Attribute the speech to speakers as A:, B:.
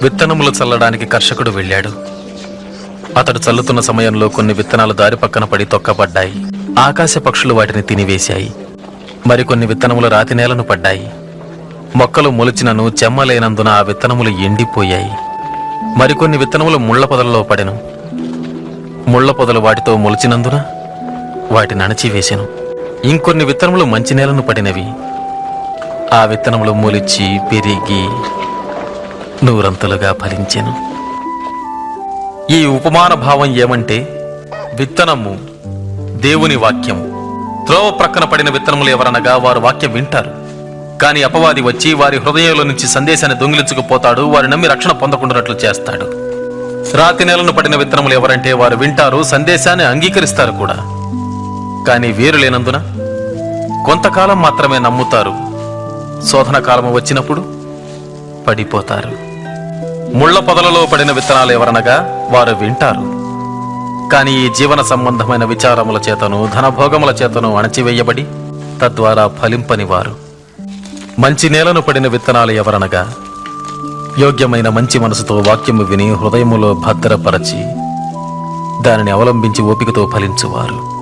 A: విత్తనములు చల్లడానికి కర్షకుడు వెళ్ళాడు. అతడు చల్లుతున్న సమయంలో కొన్ని విత్తనాలు దారి పక్కన పడి తొక్కబడ్డాయి. ఆకాశ పక్షులు వాటిని తినివేశాయి. మరికొన్ని విత్తనములు రాతి నేలను పడ్డాయి. మొక్కలు మొలిచినను చెమ్మలేనందున ఆ విత్తనములు ఎండిపోయాయి. మరికొన్ని విత్తనములు ముళ్ల పొదలలో పడెను. ముళ్ల పొదలు వాటితో మొలిచినందున వాటిని అణచివేసెను. ఇంకొన్ని విత్తనములు మంచి నేలను పడినవి. ఆ విత్తనములు మొలిచి పెరిగి నూరంతులుగా ఫలించెను. ఈ ఉపమాన భావం ఏమంటే, విత్తనము దేవుని వాక్యం. త్రోవ ప్రక్కన పడిన విత్తనములు ఎవరనగా వారు వాక్యం వింటారు. కానీ అపవాది వచ్చి వారి హృదయంలో నుంచి సందేశాన్ని దొంగిలించుకుపోతాడు. వారు నమ్మి రక్షణ పొందకుండానట్లు చేస్తాడు. రాతి నేలను పడిన విత్తనములు ఎవరంటే, వారు వింటారు, సందేశాన్ని అంగీకరిస్తారు కూడా. కానీ వేరు లేనందున కొంతకాలం మాత్రమే నమ్ముతారు. శోధన కాలము వచ్చినప్పుడు పడిపోతారు. ముళ్ల పొదలలో పడిన విత్తనాలు ఎవరనగా, వారు వింటారు. కానీ ఈ జీవన సంబంధమైన విచారముల చేతను ధనభోగముల చేతను అణచివేయబడి తద్వారా ఫలింపని వారు. మంచి నేలను పడిన విత్తనాలు ఎవరనగా, యోగ్యమైన మంచి మనసుతో వాక్యము విని హృదయములో భద్రపరచి దానిని అవలంబించి ఓపికతో ఫలించువారు.